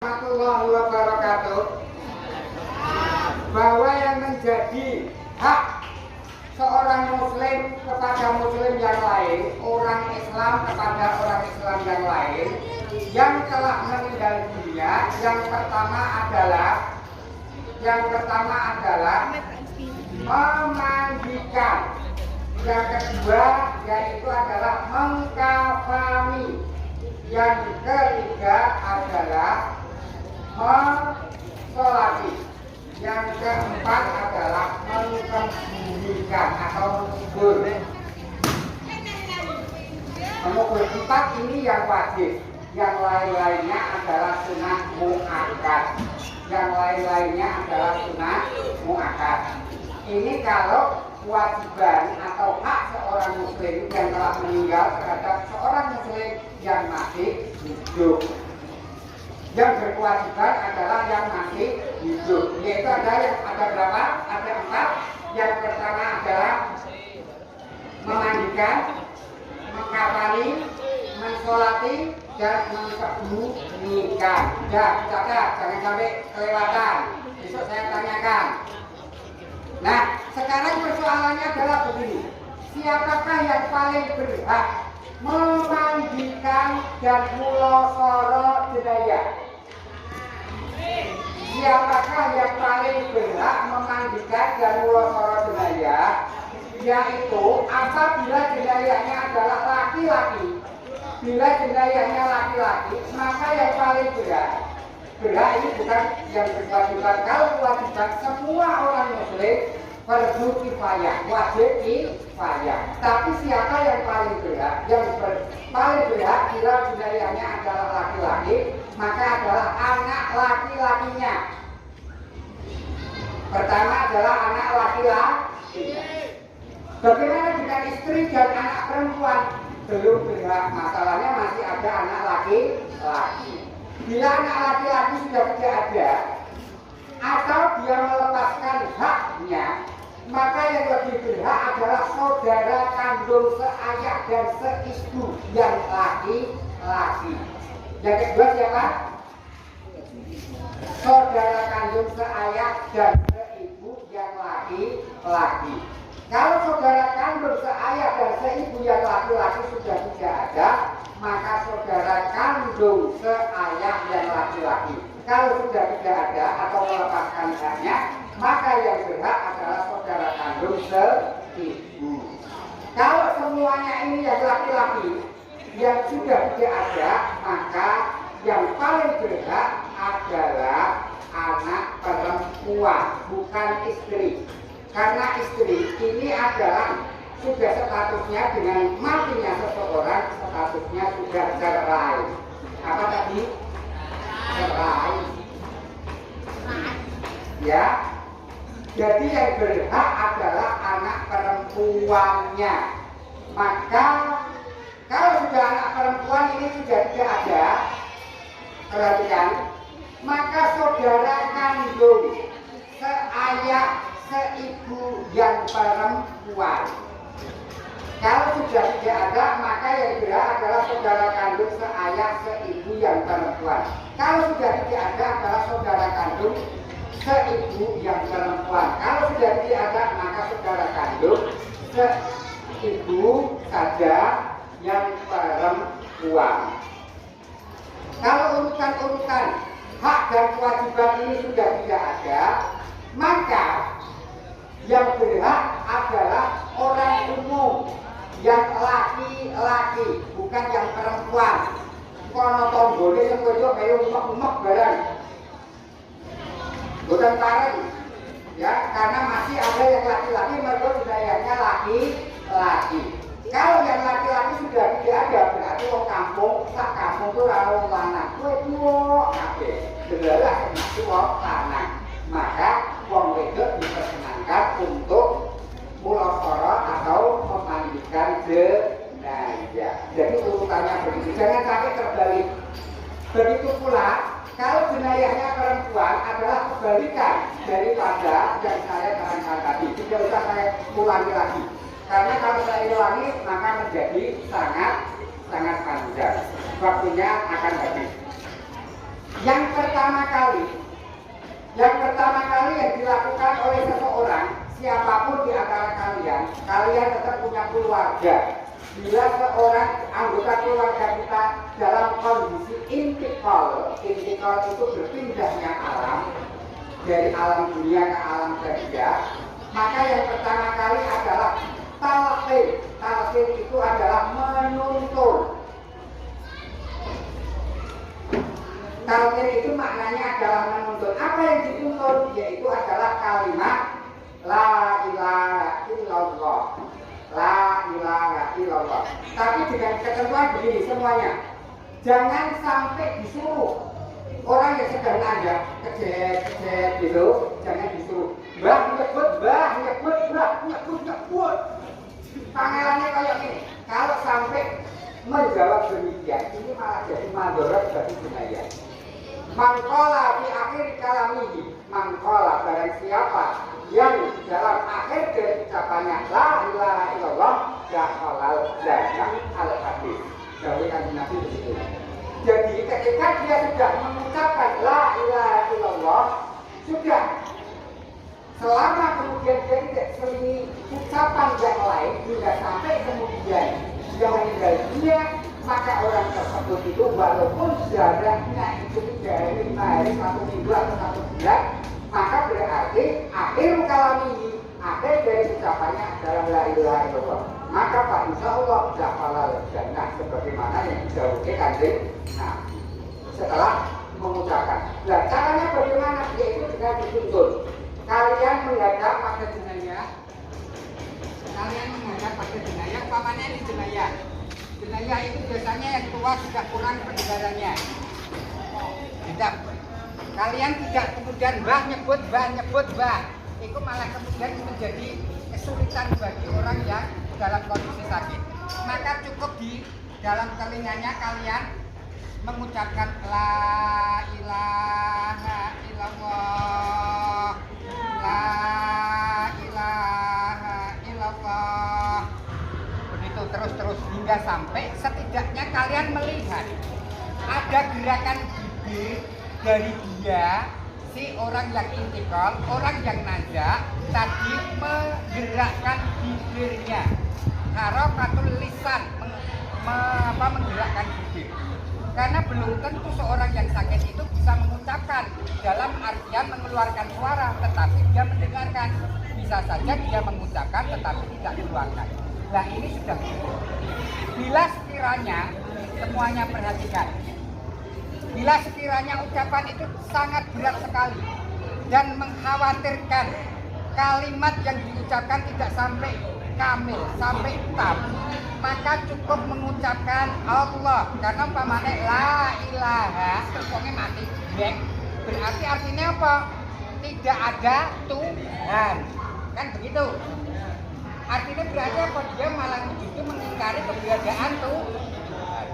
Warahmatullahi wabarakatuh. Bahwa yang menjadi hak seorang muslim kepada muslim yang lain, orang Islam kepada orang Islam yang lain yang telah meninggal dunia, yang pertama adalah memandikan, yang kedua yaitu adalah mengkafani, yang ketiga adalah mensolati, yang keempat adalah mengkebumikan atau mengubur. Mengubur empat ini yang wajib, yang lain-lainnya adalah sunah muakkad. Yang lain-lainnya adalah sunah muakkad. Ini kalau kewajiban atau hak seorang muslim yang telah meninggal terhadap seorang muslim yang masih hidup. Yang berkewajiban adalah yang masih hidup. Yaitu ada berapa? Ada empat. Yang pertama adalah memandikan, mengkafani, mensolati, dan mengkebumikan. Ya, jangan sampai kelewatan. Besok saya tanyakan. Nah, sekarang persoalannya adalah begini. Siapakah yang paling berhak memandikan dan mulosoro jenayah? Siapakah yang paling berhak memandikan dan mulosoro jenayah? Yaitu apabila jenayahnya adalah laki-laki. Bila jenayahnya laki-laki, maka yang paling berhak ini bukan yang berkewajiban. Kalau kewajiban semua orang muslim fardu kifayah, wajib kifayah. Tapi siapa yang paling berhak? Yang paling berhak bila jenayahnya adalah laki-laki, maka adalah anak laki-lakinya. Pertama adalah anak laki-laki. Bagaimana dengan istri dan anak perempuan? Belum berhak, masalahnya masih ada anak laki-laki. Bila anak laki-laki sudah tidak ada, atau dia melepaskan haknya, maka yang lebih berhak adalah saudara kandung seayah dan seibu yang laki-laki. Yang kedua siapa? Saudara kandung seayah dan seibu yang laki-laki. Kalau saudara kandung seayah dan seibu yang laki-laki sudah tidak ada, maka saudara kandung seayah yang laki-laki. Kalau sudah tidak ada atau melepaskan haknya, maka yang berhak adalah saudara kandung seibu. Kalau semuanya ini yang laki-laki yang sudah tidak ada, maka yang paling berhak adalah anak perempuan, bukan istri. Karena istri ini adalah sudah statusnya dengan matinya seseorang, statusnya sudah cerai. Apa tadi? Cerai. Ya. Jadi yang berhak adalah anak perempuannya. Maka kalau sudah anak perempuan ini sudah tidak ada, perhatikan, maka saudara kandung seayah seibu yang perempuan. Kalau sudah tidak ada, maka yang berhak adalah saudara kandung seayah seibu yang perempuan. Kalau sudah tidak ada adalah saudara kandung seibu yang perempuan. Kalau sudah tidak ada, maka saudara kandung seibu saja yang perempuan. Kalau urutan-urutan hak dan kewajiban ini sudah tidak ada, maka yang berhak adalah orang umum, yang laki-laki, bukan yang perempuan. Kono tombole yang wedok kaya umek-umek barang. Bukan bareng. Ya, karena masih ada yang laki-laki, mereka budayanya laki-laki. Kalau yang laki-laki sudah tidak ada, berarti orang kampung, sak kampung itu orang lanang. Kowe tuwa kabeh. Delala termasuk wong lanang. Maka wong wedok diperkenankan untuk mulosoro atau memandikan jenayah. Jadi urutannya begitu, jangan sampai terbalik. Begitu pula kalau jenayahnya perempuan adalah kebalikan daripada yang saya terangkan tadi. Tidak usah saya ulangi lagi. Karena kalau saya ulangi maka menjadi sangat panjang. Waktunya akan habis. Yang pertama kali yang dilakukan oleh seseorang, siapapun di antara kalian tetap punya keluarga. Bila seorang anggota keluarga kita dalam kondisi intikal itu berpindahnya alam dari alam dunia ke alam barzakh, maka yang pertama kali adalah talqin. Talqin itu adalah menuntun. Talqin itu maknanya adalah menuntun. Apa yang dituntun? Yaitu adalah kalimat la ilaha illallah. La ilaha illallah. Tapi dengan ketentuan begini semuanya. Jangan sampai disuruh orang yang sedang nanjak kejet gitu, jangan disuruh nyebut. Pangelannya kayak gini. Kalau sampai menjawab demikian, ini malah jadi mandorot bagi jenayah. Mangkola di akhir kalamihi, mangkola barang siapa yang dalam akhir dari ucapannya la ilaha illallah dakhalal jannah al-hadis. Dawuh Kanjeng Nabi begitu. Jadi ketika dia sudah mengucapkan la ilaha illallah, sudah selama kemudian dia tidak selingi ucapan yang lain hingga sampai kemudian dia meninggal dunia, maka orang tersebut itu walaupun jaraknya itu 3 hari, 1 minggu atau 1 bulan, maka berarti akhir kalamihi, akhir dari ucapannya adalah la ilaha illallah. Maka Pak insya Allah dakhalal jannah sebagaimana yang didhawuhkan Kanjeng Nabi setelah mengucapkan. Nah caranya bagaimana? Yaitu dengan dituntun. Kalian menghadap pada jenayah. Pamannya ini jenayah. Jenayah itu biasanya yang tua sudah kurang pendengarannya. Tidak. Kalian tidak kemudian nyebut bah. Itu malah kemudian menjadi kesulitan bagi orang yang dalam kondisi sakit. Maka cukup di dalam telinganya kalian mengucapkan la ilaha illallah, la ilaha illallah. Begitu terus hingga sampai setidaknya kalian melihat ada gerakan bibir dari dia, si orang yang intikal, orang yang najak tadi menggerakkan bibirnya. Harakatul lisan, menggerakkan bibir. Karena belum tentu seorang yang sakit itu bisa mengucapkan dalam artian mengeluarkan suara, tetapi dia mendengarkan. Bisa saja dia mengucapkan tetapi tidak mengeluarkan. Nah ini sudah cukup. Bila sekiranya semuanya perhatikan, bila sekiranya ucapan itu sangat berat sekali dan mengkhawatirkan kalimat yang diucapkan tidak sampai kamil, sampai tam, maka cukup mengucapkan Allah. Karena umpamanya la ilaha terus mati blank, berarti artinya apa? Tidak ada Tuhan, kan begitu. Artinya berarti apa? Dia malah justru mengingkari keberadaan Tuhan.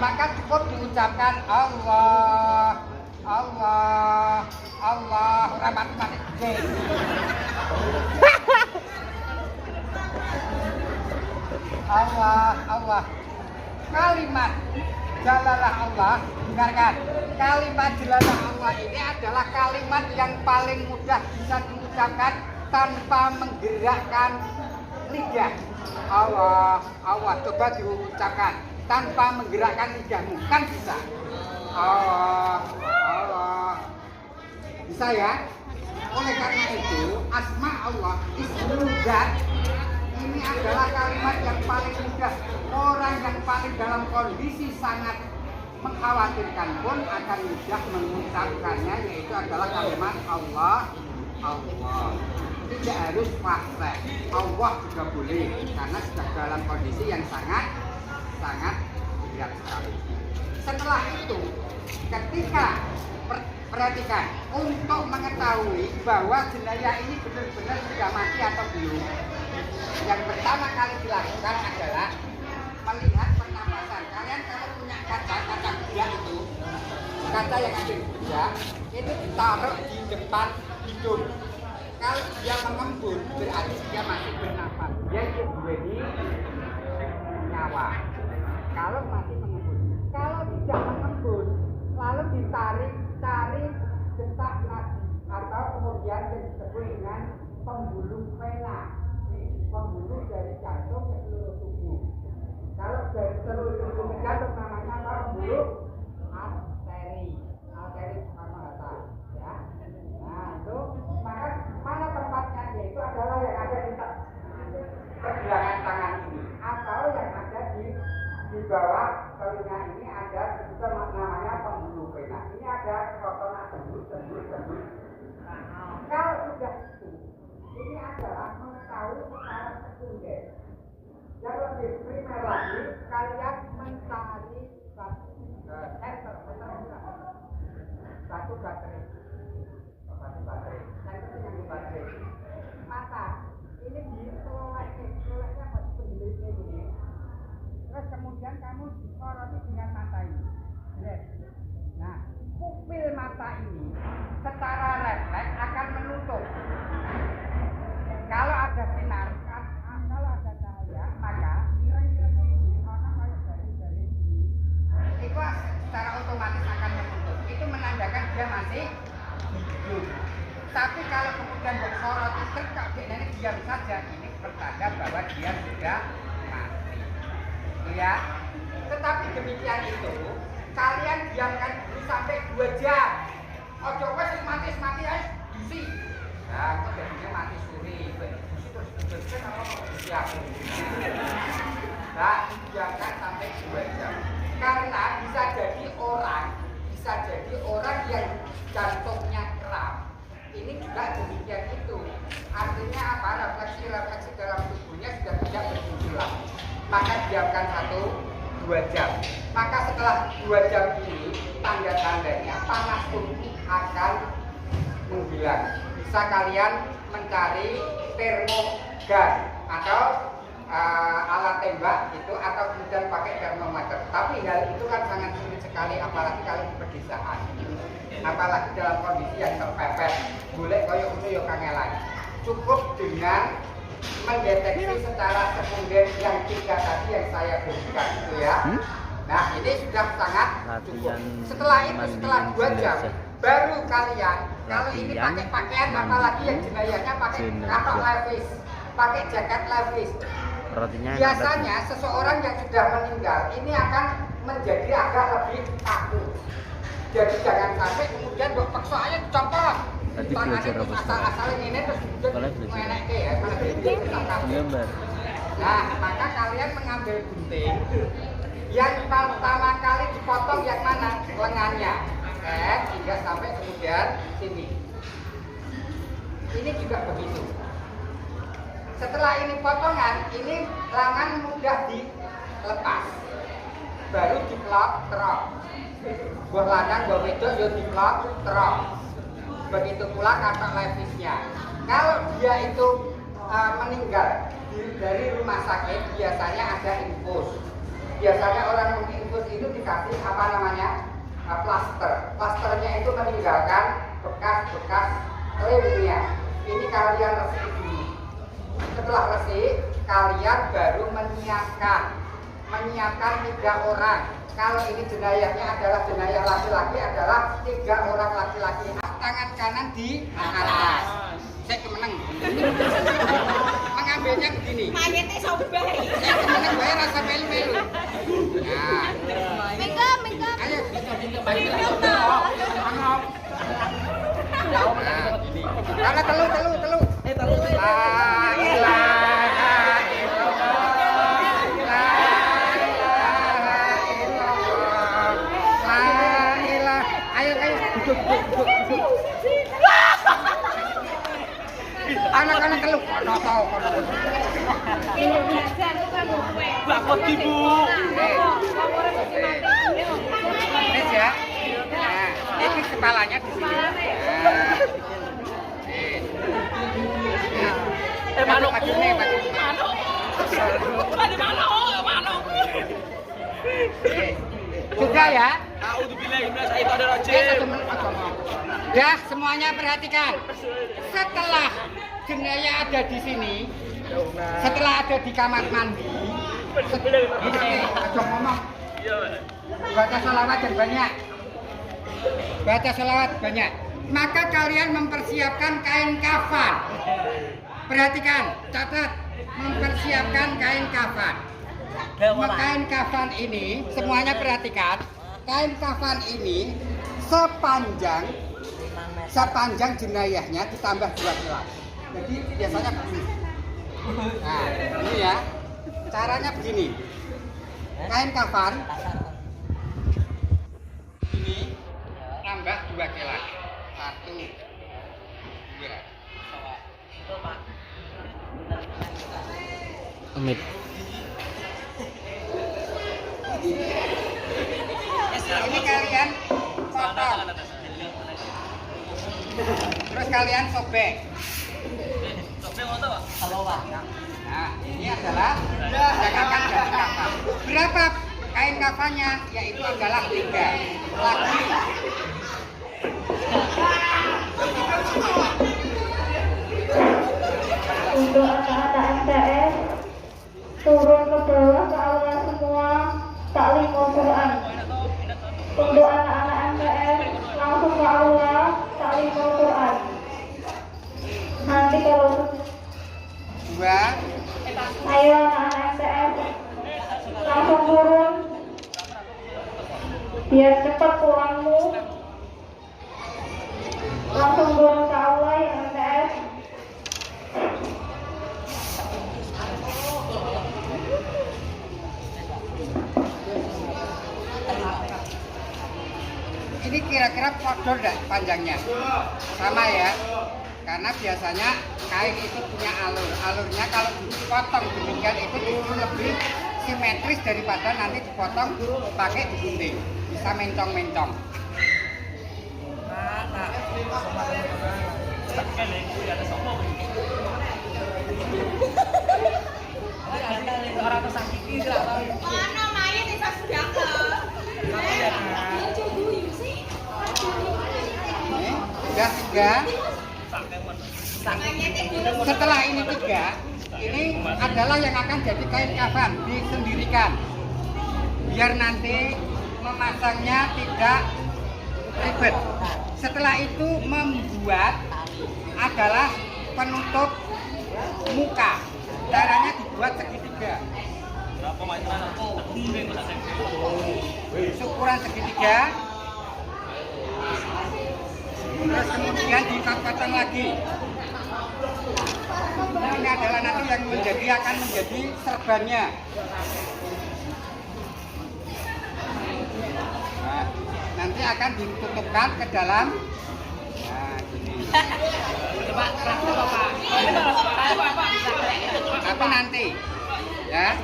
Maka cukup diucapkan Allah, Allah, Allah, mati blank. Allah, Allah. Kalimat jalalah Allah, dengarkan. Kalimat jalalah Allah ini adalah kalimat yang paling mudah bisa diucapkan tanpa menggerakkan lidah. Allah, Allah. Coba diucapkan tanpa menggerakkan lidahmu, kan bisa. Allah, Allah. Bisa ya? Oleh karena itu, asma Allah, ismul zat, ini adalah kalimat yang paling mudah. Orang yang paling dalam kondisi sangat mengkhawatirkan pun akan mudah mengucapkannya, yaitu adalah kalimat Allah, Allah. Tidak harus fasih, Allah juga boleh, karena sudah dalam kondisi yang sangat berat sekali. Setelah itu, ketika perhatikan untuk mengetahui bahwa jenayah ini benar-benar sudah mati atau belum, yang pertama kali dilakukan adalah melihat pernapasan. Kalian kalau punya kaca bedah itu, kaca yang ada di bedah itu ditaruh di depan hidung. Kalau dia mengembun berarti dia masih bernapas. Dia ini nyawa. Kalau masih mengembun, kalau tidak mengembun, lalu ditarik disebut dengan pembuluh vena. Pembuluh dari jantung ke seluruh tubuh. Kalau dari seluruh tubuh ke jantung namanya apa? Pembuluh arteri. Arteri Soekarno-Hatta. Ya. Nah itu maka mana tempatnya yaitu adalah yang ada di pergelangan tangan ini atau yang ada di bawah telinga ini ada juga namanya pembuluh vena. Ini ada rotongan tembus. Kalau sudah itu, ini adalah mengetahui secara sekunder. Yang lebih primer lagi, kalian mencari satu baterai. Senter yang di baterai. Mata, ini di seloleknya penjelitnya ini. Terus kemudian kamu disoroti dengan mata ini. Lihat. Nah, pupil mata ini secara refleks akan menutup. Kalau ada sinar, kalau ada cahaya, maka ireng-ireng ini orang kayak dari sini, itu secara otomatis akan menutup. Itu menandakan dia masih hidup. Tapi kalau kemudian bersoroti terkak, ini diam saja, ini pertanda bahwa dia sudah mati. Ya. Tetapi demikian itu, kalian diamkan dulu sampai 2 jam. Ojo wes mati aja dusi. Nah, kok jadinya mati suri. Dusi terus dibersihkan apa kok siap. Nah, diamkan sampai 2 jam. Karena bisa jadi orang yang jantungnya kram. Ini juga demikian itu. Artinya apa? Refleksi dalam tubuhnya sudah tidak berfungsi lagi. Maka diamkan 1-2 jam. Maka setelah 2 jam ini tanda-tandanya panas tubuh akan menghilang. Bisa kalian mencari termogan atau alat tembak itu atau kemudian pakai termometer. Tapi hal itu kan sangat sulit sekali apalagi kalau di pedesaan. Apalagi dalam kondisi yang terpepet. Boleh koyo ngono yo kangelan. Cukup dengan mendeteksi secara sekunder yang 3 tadi yang saya berikan itu ya. Nah ini sudah sangat cukup. Setelah itu setelah 2 jam baru kalian kalau ini pakai pakaian apalagi yang jenayahnya pakai katok levis, pakai jaket levis. Biasanya seseorang yang sudah meninggal ini akan menjadi agak lebih kaku. Jadi jangan sampai kemudian paksa aja dicopot. Tangannya terus asal-asalin ini terus menek ya, nah, maka kalian mengambil gunting. Yang pertama kali dipotong yang mana? Lengannya. Hingga sampai kemudian sini. Ini juga begitu. Setelah ini potongan, ini lengan mudah dilepas. Baru diplok terok. Buah lanang, buah wedok yo diplok terok. Begitu pula katok levisnya. Kalau dia itu meninggal dari rumah sakit, biasanya ada infus. Biasanya orang menginfus itu dikasih apa namanya? Plaster. Plasternya itu meninggalkan bekas-bekas lemnya. Ini kalian resik dulu. Setelah resik, kalian baru menyiapkan 3 orang. Kalau ini jenayahnya adalah jenayah laki-laki adalah 3 orang laki-laki. Tangan kanan di atas. Saya kemenang. Mengambilnya begini. Mayatnya sobek. Saya kemenang bayar rasa melu-melu. Nah. Mega. Ayo kita balik lagi. Angop. Nah, gini. Karena telu. Telu. La ilaha illallah. Ayo. Duduk. Anak-anak telu kono tau. Ini belajar lu kan gue. Bakot ibu. Ini ya. Nah, ini kepalanya di sini. Manuk. Sudah ya? Ya, semuanya perhatikan. Setelah jenayah ada di sini, setelah ada di kamar mandi, ngomong. Baca sholawat yang banyak. maka kalian mempersiapkan kain kafan. Perhatikan, catat, mempersiapkan kain kafan. Kain kafan ini, semuanya perhatikan, kain kafan ini sepanjang jenayahnya ditambah 2 kelas. Jadi biasanya begini. Nah, ini ya, caranya begini. Kain kafan ini tambah 2 kelas. 1, 2. Amit. Ini kalian potong, terus kalian sobek. Nah, ini adalah dagangan kain kafan. Berapa kain kafannya? Yaitu adalah 3 lagi. Untuk anak-anak MTS turun ke bawah ke aula semua taklim Al-Quran. Untuk anak-anak MTS langsung ke aula taklim Al-Quran. Nanti kalau 2. ayo anak-anak MTS langsung turun biar cepat pulangmu. Langsung turun ke aula ya MTS. Ini kira-kira kotor enggak panjangnya? Sama ya. Karena biasanya kain itu punya alurnya kalau dipotong demikian itu justru lebih simetris daripada nanti dipotong pakai digunting. Bisa mencong-mencong. Sudah 3. Setelah ini 3, ini adalah yang akan jadi kain kafan, disendirikan. Biar nanti memasangnya tidak ribet. Setelah itu membuat adalah penutup muka. Caranya dibuat segitiga. Ukuran segitiga. Terus kemudian dipotong lagi. Ini adalah nanti yang akan menjadi serbannya. Nah, nanti akan ditutupkan ke dalam. Nah, gini. Apa nanti? Ya.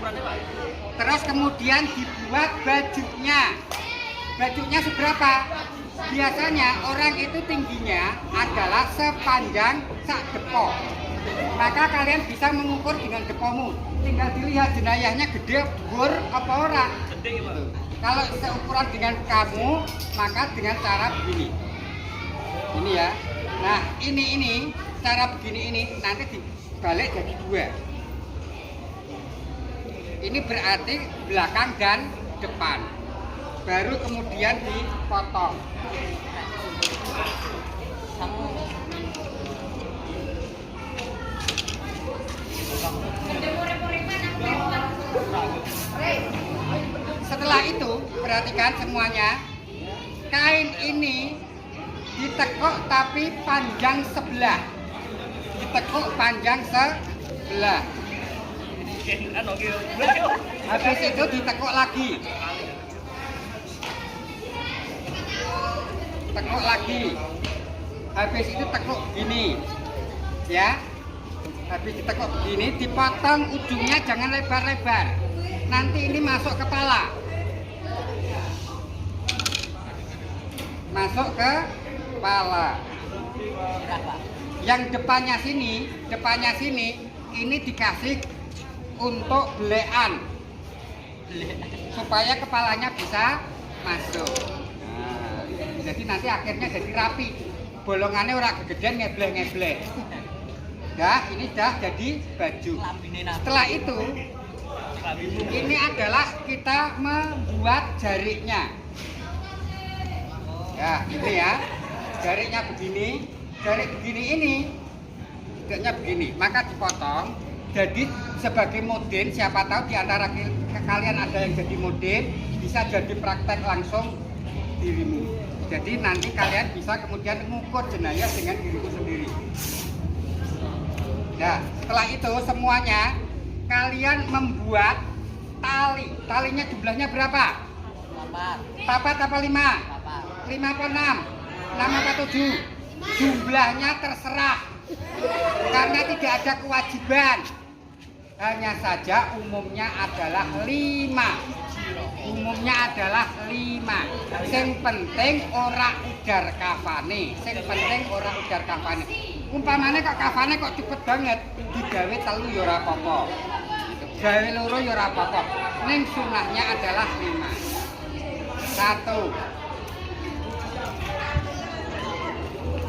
Terus kemudian dibuat bajunya. Bajunya seberapa? Biasanya orang itu tingginya adalah sepanjang sak depo. Maka kalian bisa mengukur dengan depomu. Tinggal dilihat jenayahnya gede, dhuwur apa ora. Kalau seukuran dengan kamu, maka dengan cara begini. Ini ya. Nah, ini cara begini ini nanti dibalik jadi 2. Ini berarti belakang dan depan. Baru kemudian dipotong. Setelah itu, perhatikan semuanya. Kain ini ditekuk tapi panjang sebelah. Ditekuk panjang sebelah. Habis itu ditekuk lagi. Tekuk lagi. Habis itu tekuk begini. Ya. Habis ditekuk begini, dipotong ujungnya jangan lebar-lebar. Nanti ini masuk kepala. Masuk ke kepala. Yang depannya sini ini dikasih untuk belekan. Supaya kepalanya bisa masuk. Jadi nanti akhirnya jadi rapi, bolongannya ora kegedean ngebleh-ngebleh. Nah, ini sudah jadi baju. Setelah itu, ini adalah kita membuat jariknya. Ya, ini ya, jaraknya begini, jarik begini ini, tidaknya begini, maka dipotong. Jadi sebagai modin, siapa tahu di antara kalian ada yang jadi modin, bisa jadi praktek langsung dirimu. Jadi nanti kalian bisa kemudian mengukur jenayah dengan diriku sendiri. Nah, setelah itu semuanya kalian membuat tali. Talinya jumlahnya berapa? 4 apa 5? 5 apa 6? 6 apa 7? Jumlahnya terserah. Karena tidak ada kewajiban. Hanya saja umumnya adalah 5. Umumnya adalah 5. Sing penting ora udar kafane. Sing penting ora udar kafane. Umpamane kok kafane kok cepet banget, digawe 3 ya ora apa-apa. Gawe 2 ya ora apa-apa. Ning sunahnya adalah 5. 1.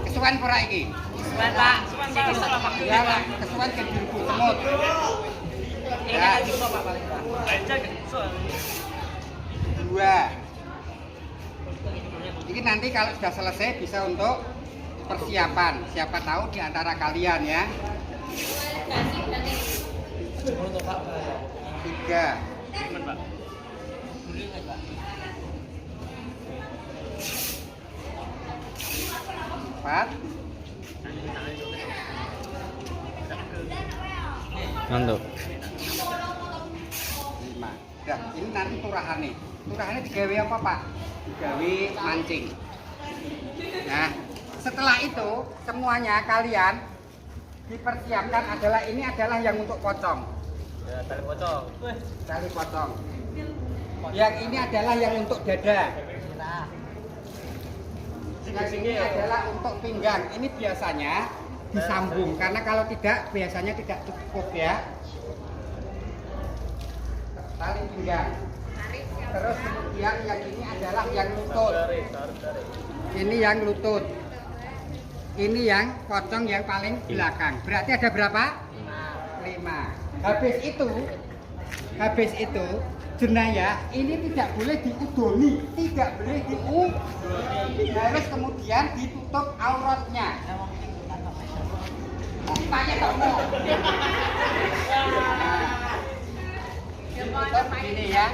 Kesuwen ora iki? Kesuwen, Pak. Kesuwen iki sama Pak. Ya lah, kesuwen ke diriku semut. Ini kan di Pak paling Pak. Aja kesuwen. 2. Ini nanti kalau sudah selesai bisa untuk persiapan. Siapa tahu di antara kalian ya. 3. 4. Mantap. 5. Nah, ini nanti turahane. Turahane digawe apa, Pak? Digawe mancing. Nah, setelah itu semuanya kalian dipersiapkan adalah ini adalah yang untuk pocong. Ya, tali pocong. Tali pocong. Yang ini adalah yang untuk dada. Yang ini adalah untuk pinggang. Ini biasanya disambung karena kalau tidak biasanya tidak cukup ya. Tali pinggang. Terus kemudian yang ini adalah yang lutut. Ini yang lutut. Ini yang pocong yang paling belakang. Berarti ada berapa? 5. Habis itu jenayah ini tidak boleh diudoni, tidak boleh diudoni. Harus kemudian ditutup auratnya. Tanya kamu. Ini ya.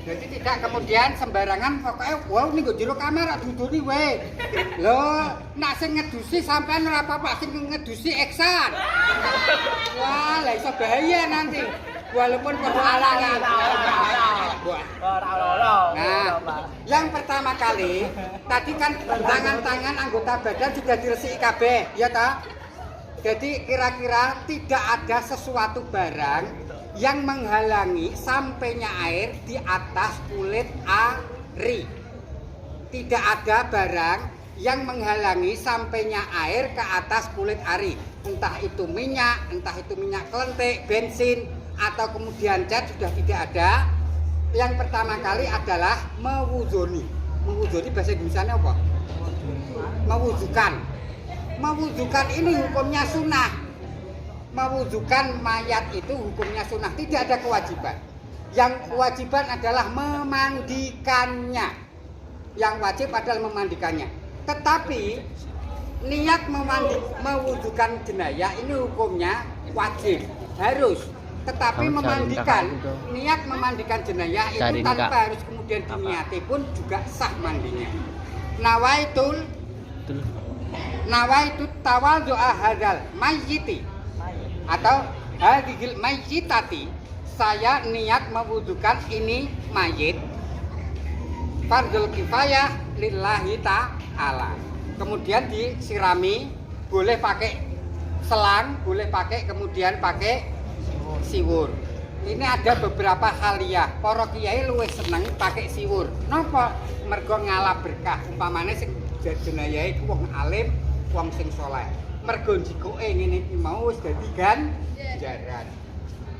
Jadi tidak kemudian sembarangan pokoknya wow ning go jero kamar duduni wae. Lho, nek sing ngedusi sampean ora apa-apa sing ngedusi eksan. Wah, lah iso bahaya nanti. Walaupun padha alangan. Nah, yang pertama kali tadi kan tangan-tangan anggota badan sudah diresiki kabeh, ya ta? Jadi kira-kira tidak ada sesuatu barang yang menghalangi sampainya air di atas kulit ari. Tidak ada barang yang menghalangi sampainya air ke atas kulit ari. Entah itu minyak kelentik, bensin, atau kemudian cat sudah tidak ada. Yang pertama kali adalah mewudoni. Mewudoni bahasa Indonesianya apa? Mewudukan. Mewudukan ini hukumnya sunnah. Mewudukan mayat itu hukumnya sunnah, tidak ada kewajiban. Yang kewajiban adalah memandikannya. Yang wajib adalah memandikannya. Tetapi niat mewudukan jenayah ini hukumnya wajib, harus. Tetapi niat memandikan jenayah itu tanpa harus kemudian diniati pun juga sah mandinya. Nawaitu tawadhu'a hadzal mayyiti atau hadhil mayyitati, saya niat mewudukan ini mayit fardhul kifayah lillahi ta'ala. Kemudian disirami, boleh pakai selang, boleh pakai kemudian pakai siwur. Ini ada beberapa haliah. Para kiai luwih seneng pakai siwur. Napa? Mergo ngalah berkah. Umpamane sing jenayah iku wong alim, wong sing saleh. Mergo jikoke ngene iki mau wis dadi ganjaran.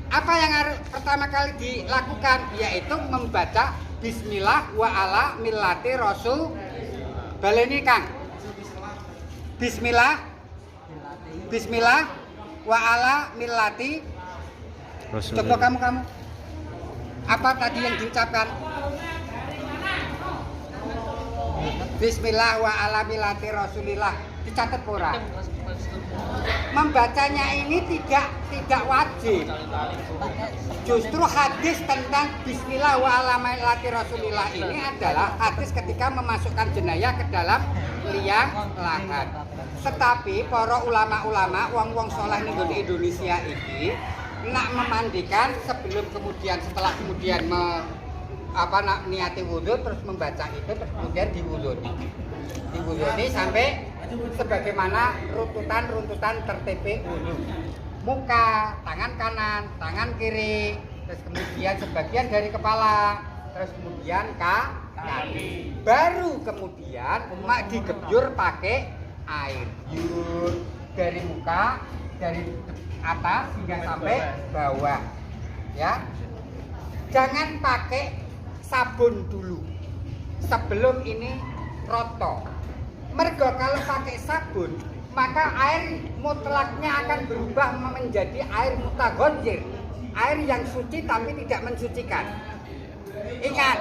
Apa yang harus pertama kali dilakukan yaitu membaca bismillah wa ala millati rasul. Baleni Kang. Bismillah wa ala millati. Coba kamu. Apa tadi yang diucapkan? Bismillah wa ala millati Rasulillah. Dicatat ora? Membacanya ini tidak wajib. Justru hadis tentang Bismillah wa ala millati Rasulillah ini adalah hadis ketika memasukkan jenayah ke dalam liang lahat. Tetapi para ulama-ulama wong-wong saleh ning Indonesia iki nak memandikan sebelum kemudian setelah kemudian niati wudhu terus membaca itu terus kemudian diwudhu sampai sebagaimana runtutan tertib wudhu. Muka, tangan kanan, tangan kiri, terus kemudian sebagian dari kepala, terus kemudian kaki. Baru kemudian mak digebyur pakai air. Biur dari muka, dari atas hingga sampai bawah. Ya. Jangan pakai sabun dulu sebelum ini roto. Mergo kalau pakai sabun maka air mutlaknya akan berubah menjadi air mutaghayir, air yang suci tapi tidak mensucikan. Ingat,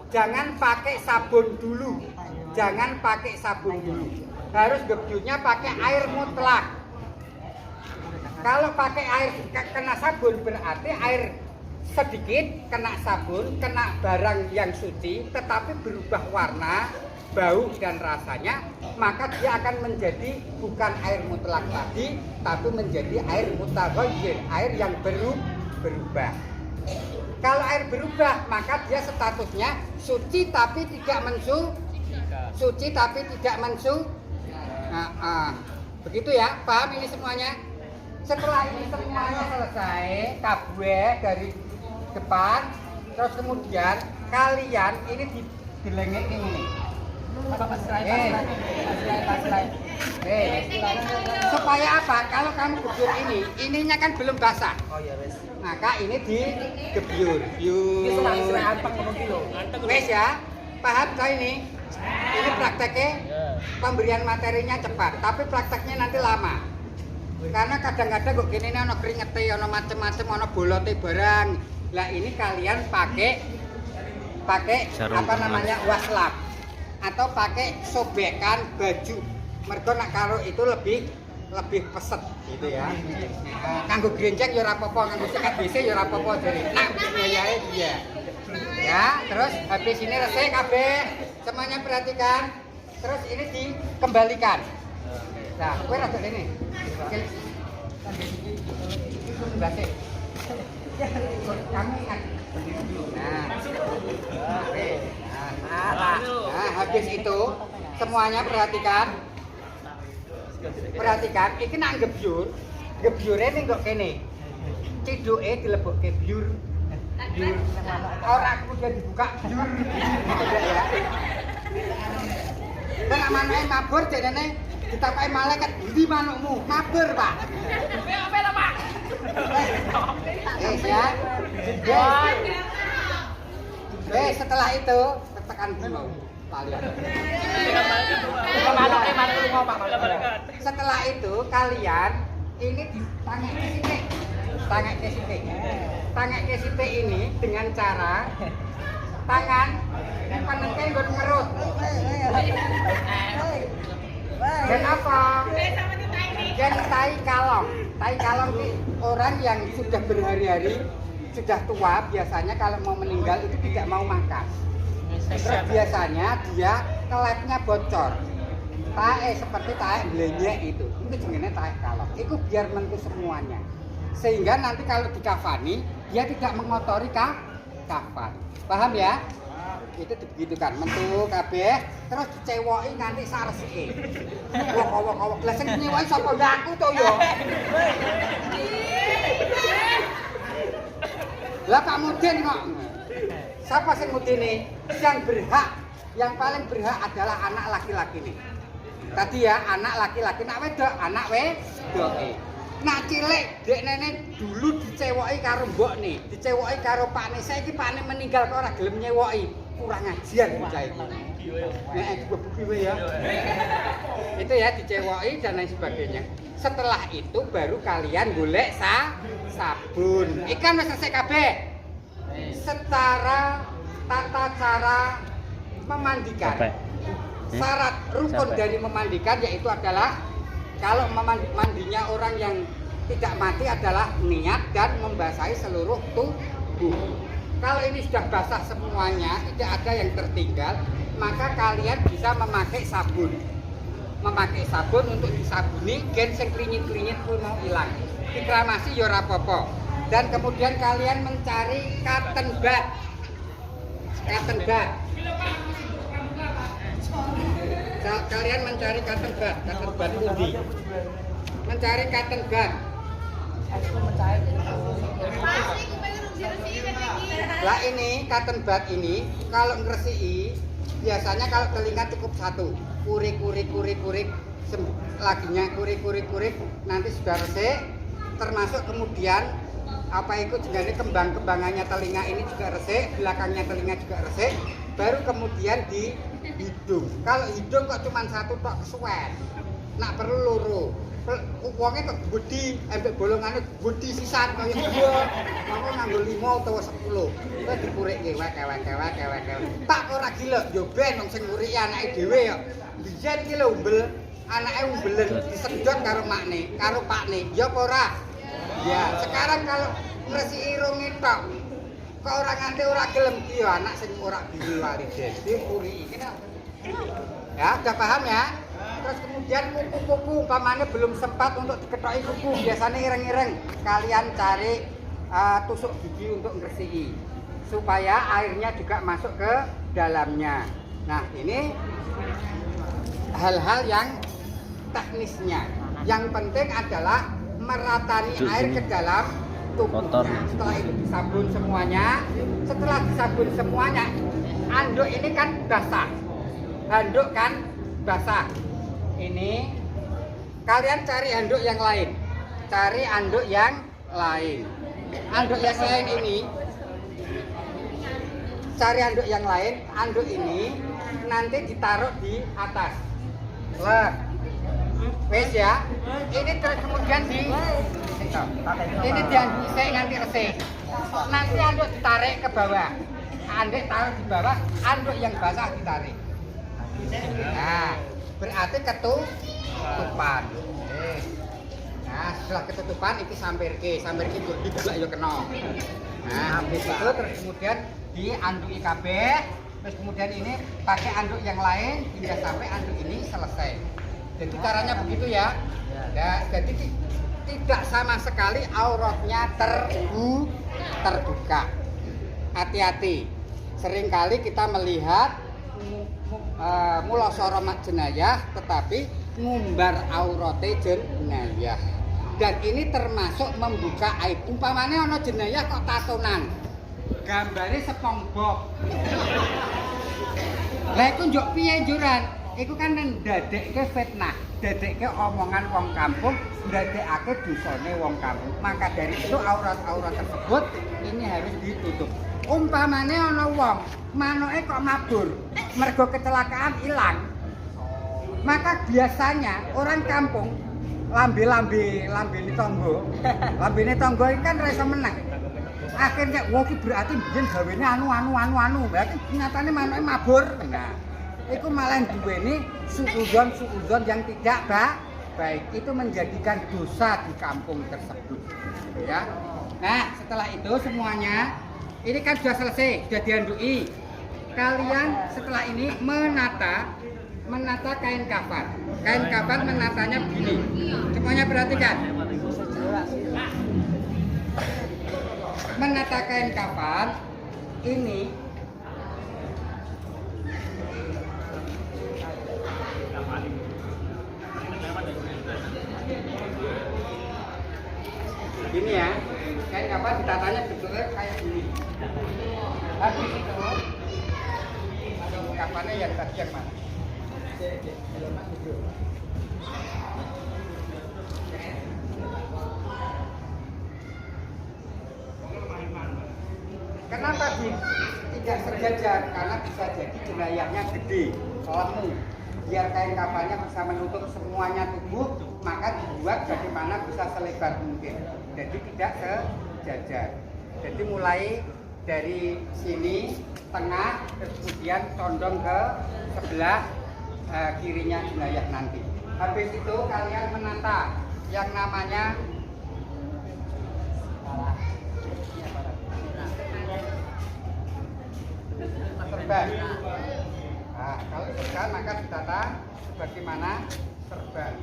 jangan pakai sabun dulu, harus gebyurnya pakai air mutlak. Kalau pakai air kena sabun berarti air sedikit kena sabun, kena barang yang suci tetapi berubah warna, bau dan rasanya, maka dia akan menjadi bukan air mutlak lagi tapi menjadi air mutaghayir, air yang berubah. Kalau air berubah maka dia statusnya suci tapi tidak begitu ya, paham ini semuanya? Setelah ini semuanya selesai kabeh dari depan, terus kemudian kalian ini dilengek ini. Supaya apa? Kalau kamu gebyur ininya kan belum basah. Maka ini digebyur. Wes ya, paham kau ini? Ini prakteknya pemberian materinya cepat, tapi prakteknya nanti lama. Karena kadang-kadang kok gini nih, ono keringetnya, ono macem-macem, ono bolotnya barang. Lah ini kalian pakai apa namanya waslap atau pakai sobekan baju. Mergo nak karo itu lebih peset gitu ya. Kanggo grenjeng ya ora apa-apa, kanggo sikat BC ya ora apa-apa jare. Nak biayae dia. Ya, terus habis ini resik kabeh. Semuanya perhatikan. Terus ini dikembalikan. Nah, kowe rada ini. Basik. Kamu ingat. Nah. Oke. Nah, habis itu semuanya perhatikan. Iki nak gebyure ning kok kene. Ciduke dilebokke byur. Ora kemudian dibuka byur. Tidak ya. Kan amane mabur jenenge ditakoki malaikat, "Ndi manukmu?" Mabur, Pak. Apa lah, Pak? Ya. Setelah itu tekan dulu. Setelah itu kalian ini tangek ke sini ini dengan cara tangan panenke nggon ngerut. Dan apa? Dan tai kalong. Tai kalong itu orang yang sudah berhari-hari, sudah tua, biasanya kalau mau meninggal itu tidak mau makan. Terus biasanya dia kelepnya bocor. Tae seperti tae blenyek itu jenenge tae kalong. Itu biar mentu semuanya. Sehingga nanti kalau dikafani dia tidak mengotori kafan. Paham ya? Itu dibegitukan, mentu kabeh terus dicewoki nganti saresike. Wok-wok lah sing nyewoki sapa ya aku to yo. Lah Pak Mudin kok. Siapa sing mudine? Yang paling berhak adalah anak laki-laki nih. Tadi ya anak laki-laki, nak wedok, anak wedoke. Nak cilik dek nenek dulu dicewoki karo mbok nih, dicewoki karo pakne. Saiki pakne meninggal kok ora gelem nyewoki. Kurang ajar bocah iki. Nek dibebuki wae ya. Itu ya dicewoki dan lain sebagainya. Setelah itu baru kalian golek sabun. Ikan wis resik kabeh. Setara tata cara memandikan. Syarat rukun dari memandikan yaitu adalah kalau mandinya orang yang tidak mati adalah niat dan membasahi seluruh tubuh. Kalau ini sudah basah semuanya, tidak ada yang tertinggal, maka kalian bisa memakai sabun. Memakai sabun untuk disabuni gen sing klinyit-klinyit pun mau hilang. Dikramasi ya ora apa-apa. Dan kemudian kalian mencari cotton bud. Cotton bud. Kalian mencari cotton bud undi. Mencari cotton bud. Lah ini cotton bud ini kalau ngresiki biasanya kalau telinga cukup satu. Kurik laginya kurik nanti sudah resik, termasuk kemudian apa itu jenenge kembang-kembangannya telinga ini juga resik, belakangnya telinga juga resik, baru kemudian di hidung. Kalau hidung kok cuma satu tok kesuwen, nak perlu loro. Wonge kok budi, ambek bolongane budi sisan kaya gua. Monggo nganggo 5 utawa 10. Kuwi dipurikke wek. Pak ora gila, yo ben wong sing nguriki anake dhewe yo. Biyen ki lho umbel, anake umbelen disedot karo makne, karo pakne. Ya apa ora? Ya, sekarang kalau ngresiki irunge tok kok ora nganti ora gelem ki yo anak sing ora diwali dadi nguriki kene. Ya, udah paham ya? Terus kemudian kuku-kuku umpamanya belum sempat untuk diketoki kuku, biasanya ireng-ireng. Kalian cari tusuk gigi untuk ngresiki supaya airnya juga masuk ke dalamnya. Nah, ini hal-hal yang teknisnya. Yang penting adalah meratani air ke dalam tubuhnya. Setelah itu disabun semuanya. Setelah disabun semuanya, anduk ini kan basah. Handuk kan basah. Ini kalian cari anduk yang lain. Cari anduk yang lain. Anduk yang lain ini. Cari anduk yang lain. Anduk ini nanti ditaruh di atas. Lah. Wes ya. Ini terus kemudian ini dianduk nganti resik. Nanti anduk ditarik ke bawah. Anduk taruh di bawah, anduk yang basah ditarik. Nah, berarti ketutupan. Nah, setelah ketutupan iki sampirke budi delok ya kena. Nah, habis itu terus kemudian dianduki kabeh, terus kemudian ini pakai anduk yang lain hingga sampai anduk ini selesai. Jadi caranya begitu ya. Ya, jadi tidak sama sekali auratnya terbuka. Hati-hati. Seringkali kita melihat mulosoro mak jenayah tetapi ngumbar aurate jenayah. Dan ini termasuk membuka aib. Umpamanya ana jenayah kok tatonan. Gambare SpongeBob. Lah iku njuk piye njuran? Iku kan ndadekke fitnah, ndadekke omongan wong kampung, ndadekake dosane wong kampung. Maka dari itu aurat-aurat tersebut ini harus ditutup. Umpamane ana wong manoke kok mabur, mergo kecelakaan hilang. Maka biasanya orang kampung lambene tangga iki kan ra iso meneng. Akhirnya wong iki berarti biyen gawene anu. Berarti nyatane manoke mabur. Nah, itu malah duweni suudzon yang tidak baik. Itu menjadikan dosa di kampung tersebut. Ya. Nah, setelah itu semuanya ini kan sudah selesai, sudah dianduki. Kalian setelah ini menata kain kafan. Kain kafan menatanya begini. Semuanya perhatikan. Menata kain kafan ini gini ya. Kain kafan ditatanya bentuknya kayak gini. Habis itu kafannya yang tadi yang mana? Kenapa tidak sejajar? Karena bisa jadi jenayahnya gede, lemu. Biar kain kafannya bisa menutup semuanya tubuh, maka dibuat bagaimana bisa selebar mungkin. Jadi tidak sejajar. Jadi mulai dari sini tengah, terus kemudian condong ke sebelah kirinya jenayah nanti. Habis itu kalian menata yang namanya serban. Nah, kalau serban maka ditata sebagaimana serban.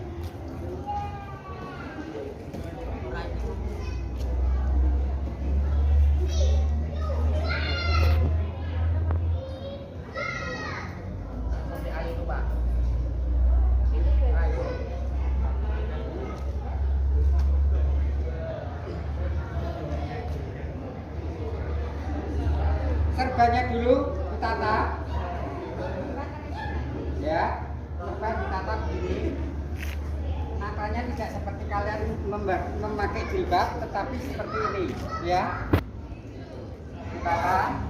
Serbannya dulu ditata, ya, serban ditata begini. Natanya tidak seperti kalian memakai jilbab, tetapi seperti ini, ya. Ditata.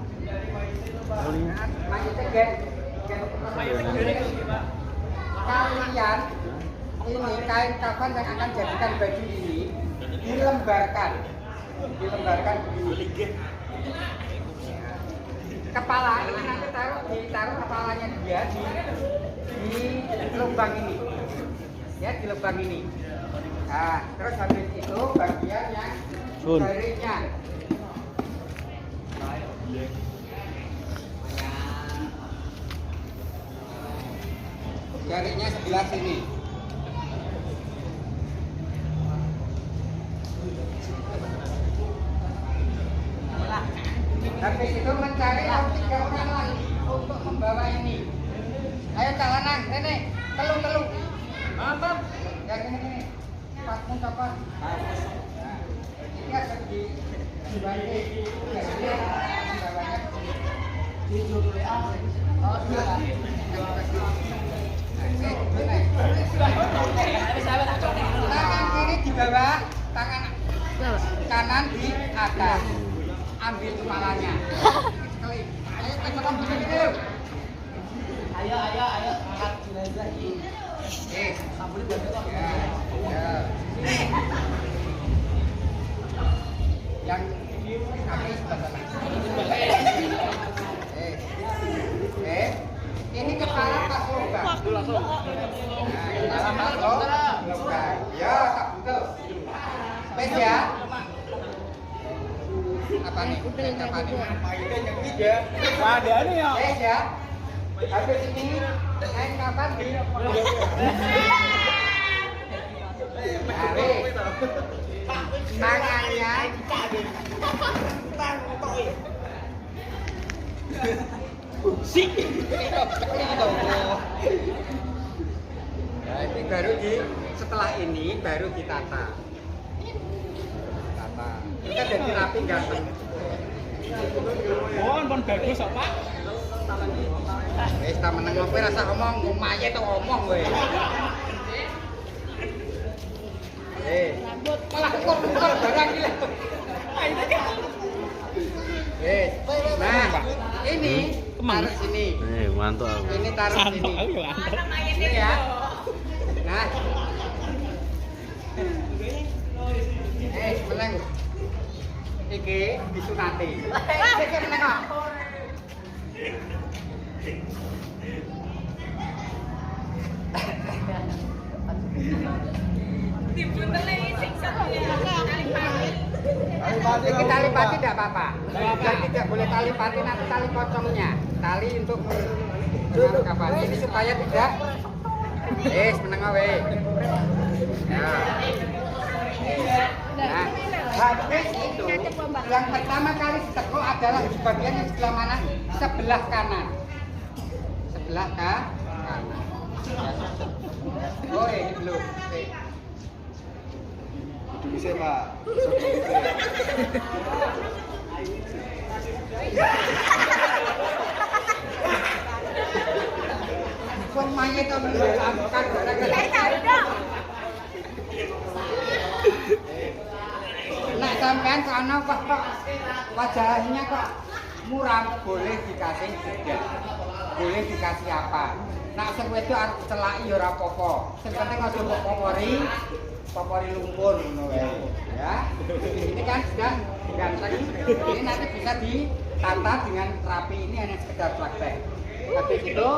Kalian ini kain kafan yang akan jadikan baju ini dilembarkan begini. Kepala ini nanti ditaruh kepalanya dia di lubang ini, ya, di lubang ini. Nah, terus habis itu bagian yang garisnya, garisnya sebelah sini. Habis itu mencari yang 3 orang lagi untuk membawa ini. Ayo Cak Lanang, nenek, telung. Mantap. Ya gini. Pasmu kapan? Ini harus dibagi. Membawanya oh, sudah. Tangan kiri di bawah, tangan kanan di atas. Ambil kepalanya. Sekali. Ayo tekan begini. Ayo. Angkat lagi. Sambil bergerak. Ya. Yang kaki sebelah sana. Ini kepala pas lubang. Nah, kepala pas lubang. Ya, tak betul. Baik ya. Apa nih? Apa nih? Yang 3. Ada nih ya. Ya. Habis ini naik kapan di? Tangannya sik. Nah, ini baru setelah ini baru ditata. Kita jadi rapi ganteng. Pon bagus kok, Pak. Wis ta meneng kowe rasa omong, omahe to omong kowe. Malah kor barang iki lho. Nah, ini taruh sini. Mantap. Ini taruh sini. Ini ya. Nah. Meneng. Iki disunati. Iki meneng kok. Ini tali pati tidak apa-apa. Yang tidak boleh tali pati nanti tali pocongnya. Tali untuk kapal. Ini supaya tidak. Menengah we. Nah, habis itu yang pertama kali ditekuk adalah di bagian yang sebelah mana? Sebelah kanan. Sebelah kanan. Oh, ini belum. Bisa Pak. Semuanya itu menjelaskan Nah, sampean sono kok wajahnya kok muram, boleh dikasih juga. Boleh dikasih apa? Nah, sing wedok arep celaki ya ora apa-apa. Sing penting aja mbok popori lumpur ngono wae. Ya. Ini kan sudah ganteng. Ini nanti bisa ditata dengan rapi, ini hanya sekedar praktek. Habis itu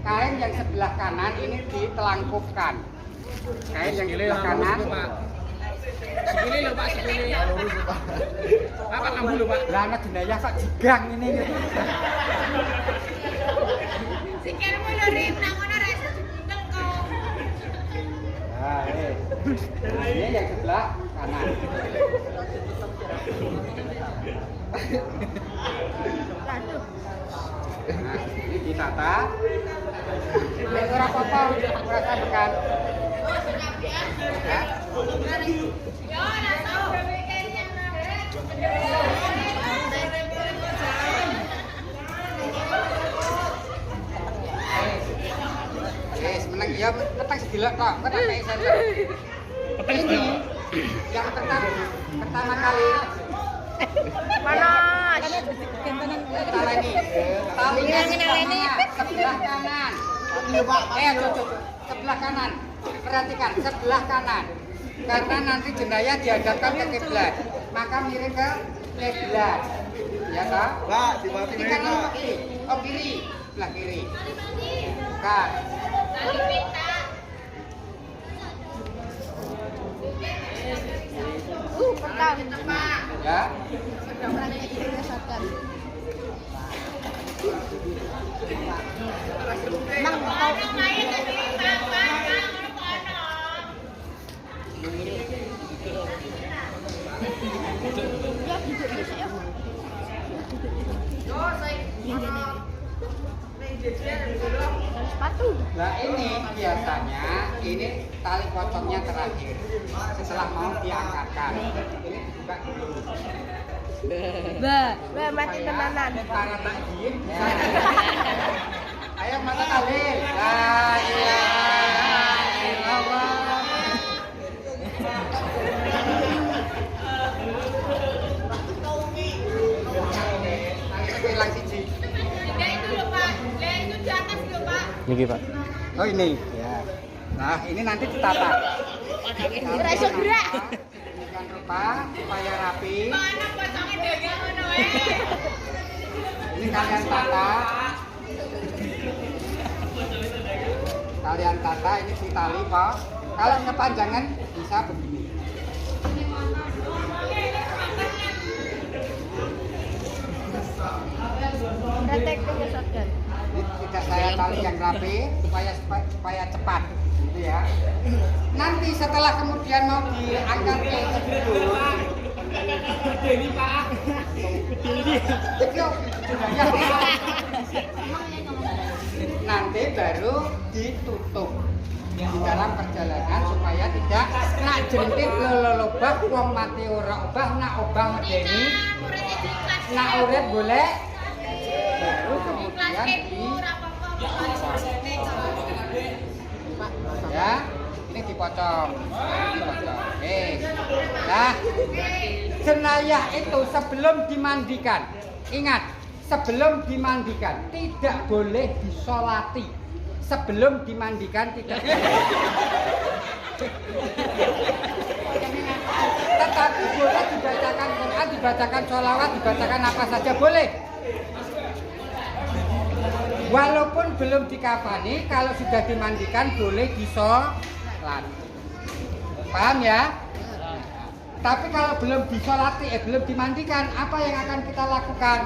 kain yang sebelah kanan ini ditelangkupkan. Kain yang sebelah kanan. Sekili lho Pak, sekili. Apa kamu lho Pak? Lah ana jenayah kok jigang ini. Sikilmu lho Rin, nang ngono ra iso dibundel kok. Nah, ini yang sebelah kanan. Nah, ini ditata. Ini ora apa-apa, ora sampekan. Ya. Yo, ora tau mikir yang Menang ya petang sedelok kok, kan kayak center. Ini yang pertama kali mana? tali ini. Talinya sebelah kanan. Cucuk, sebelah kanan. Perhatikan sebelah kanan. Karena nanti jenayah dihadapkan ke kiblat, maka miring ke kiblat. Ya toh? Pak, dibagi Ini kanan apa kiri? Oh kiri, sebelah kiri. Bukan. Ya. Nah ini biasanya ini tali pocongnya terakhir setelah mau diangkatkan. Ini dibuka dulu. Bah, mati tenanan. Para takjil. Ayo mata kali. La ilaha illallah. Hilang siji. Ya itu lho Pak. Lah itu di atas lho Pak. Niki Pak. Oh ini. Ya. Nah ini nanti ditata. Ora iso gerak. Demikian rupa supaya rapi. Mana pocongnya dagang ngono wae. Ini kalian tata. Kalian tata ini di tali Pak. Kalau kepanjangan bisa begini. Ini tidak saya tali yang rapi supaya cepat gitu ya. Nanti setelah kemudian mau diangkat ke gedung. Ini Pak. Nanti baru ditutup di dalam perjalanan supaya tidak nak jentik lelobah wong mati ora obah nak obah medeni nak urip boleh baru kemudian ya ini dipotong. Oke. Nah, jenayah itu sebelum dimandikan, ingat, sebelum dimandikan tidak boleh disolati. Sebelum dimandikan tidak boleh. Tetapi boleh dibacakan Quran, dibacakan sholawat, dibacakan apa saja boleh. Walaupun belum dikafani, kalau sudah dimandikan boleh disolat. Paham ya? Tapi kalau belum disolati, belum dimandikan, apa yang akan kita lakukan?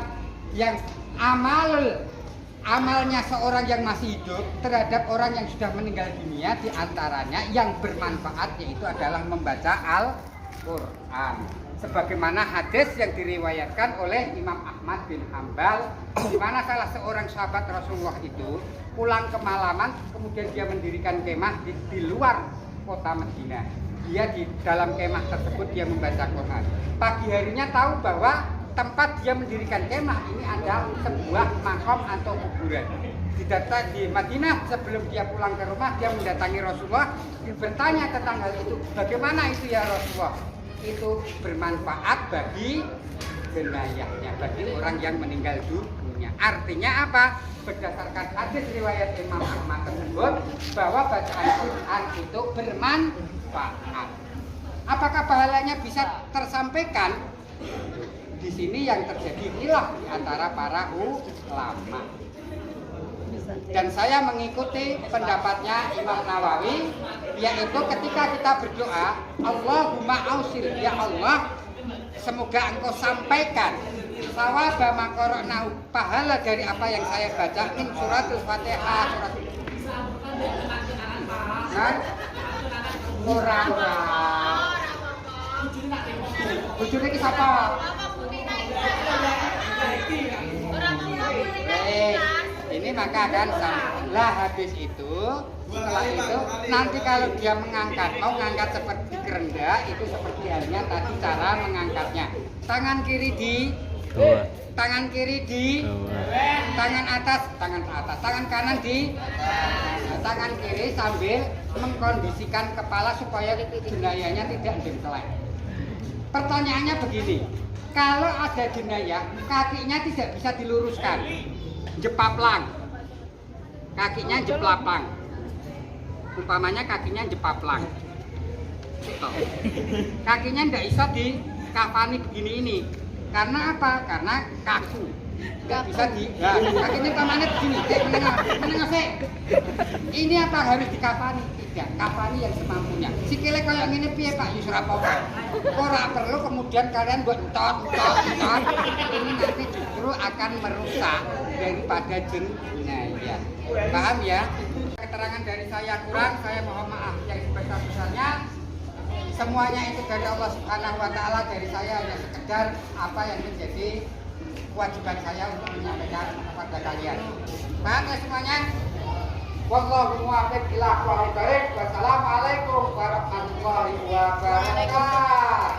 Yang amalnya seorang yang masih hidup terhadap orang yang sudah meninggal dunia, diantaranya yang bermanfaat yaitu adalah membaca Al-Quran. Sebagaimana hadis yang diriwayatkan oleh Imam Ahmad bin Hambal, di mana salah seorang sahabat Rasulullah itu pulang kemalaman, kemudian dia mendirikan kemah di luar kota Madinah. Dia di dalam kemah tersebut dia membaca Quran. Pagi harinya tahu bahwa tempat dia mendirikan kemah ini ada sebuah makom atau kuburan. Di Madinah sebelum dia pulang ke rumah dia mendatangi Rasulullah, bertanya tentang hal itu. Bagaimana itu ya Rasulullah? Itu bermanfaat bagi jenayahnya, bagi orang yang meninggal dunia. Artinya apa? Berdasarkan hadis riwayat Imam Ahmad tersebut bahwa bacaan Quran itu bermanfaat. Apakah pahalanya bisa tersampaikan? Di sini yang terjadi khilaf di antara para ulama. Dan saya mengikuti pendapatnya Imam Nawawi, yaitu ketika kita berdoa, Allahumma ausil, ya Allah, semoga engkau sampaikan sawaba ma qara'nahu, pahala dari apa yang saya baca min suratul Fatihah, surat orang-orang. Bujurnya ki sapa? Ini maka akan lah habis itu, setelah itu nanti kalau dia mengangkat, mau mengangkat seperti kerendah, itu seperti halnya tadi cara mengangkatnya. Tangan kiri di tangan kiri di tangan atas, tangan kanan di tangan kiri sambil mengkondisikan kepala supaya jenayahnya tidak jengkelek. Pertanyaannya begini, kalau ada jenayah kakinya tidak bisa diluruskan, jepaplang, kakinya jeplaplang, umpamanya kakinya jepaplang, kakinya tidak bisa dikafani begini ini. Karena apa? Karena kaku, nggak bisa kakinya umpamanya begini, menengah sih. Ini apa harus dikafani? Tidak, kafani yang semampunya. Sikile kayak gini piye Pak Yusra apa? Ora perlu kemudian kalian buat entot. Ini nanti justru akan merusak daripada jenayah. Paham ya? Keterangan dari saya kurang, saya mohon maaf yang sebesar-besarnya. Semuanya itu dari Allah Subhanahu wa taala, dari saya hanya sekedar apa yang menjadi kewajiban saya untuk menyampaikan kepada kalian. Paham ya semuanya? Wallahu muwaffiq ila aqwamit thoriq. Wassalamualaikum warahmatullahi wabarakatuh.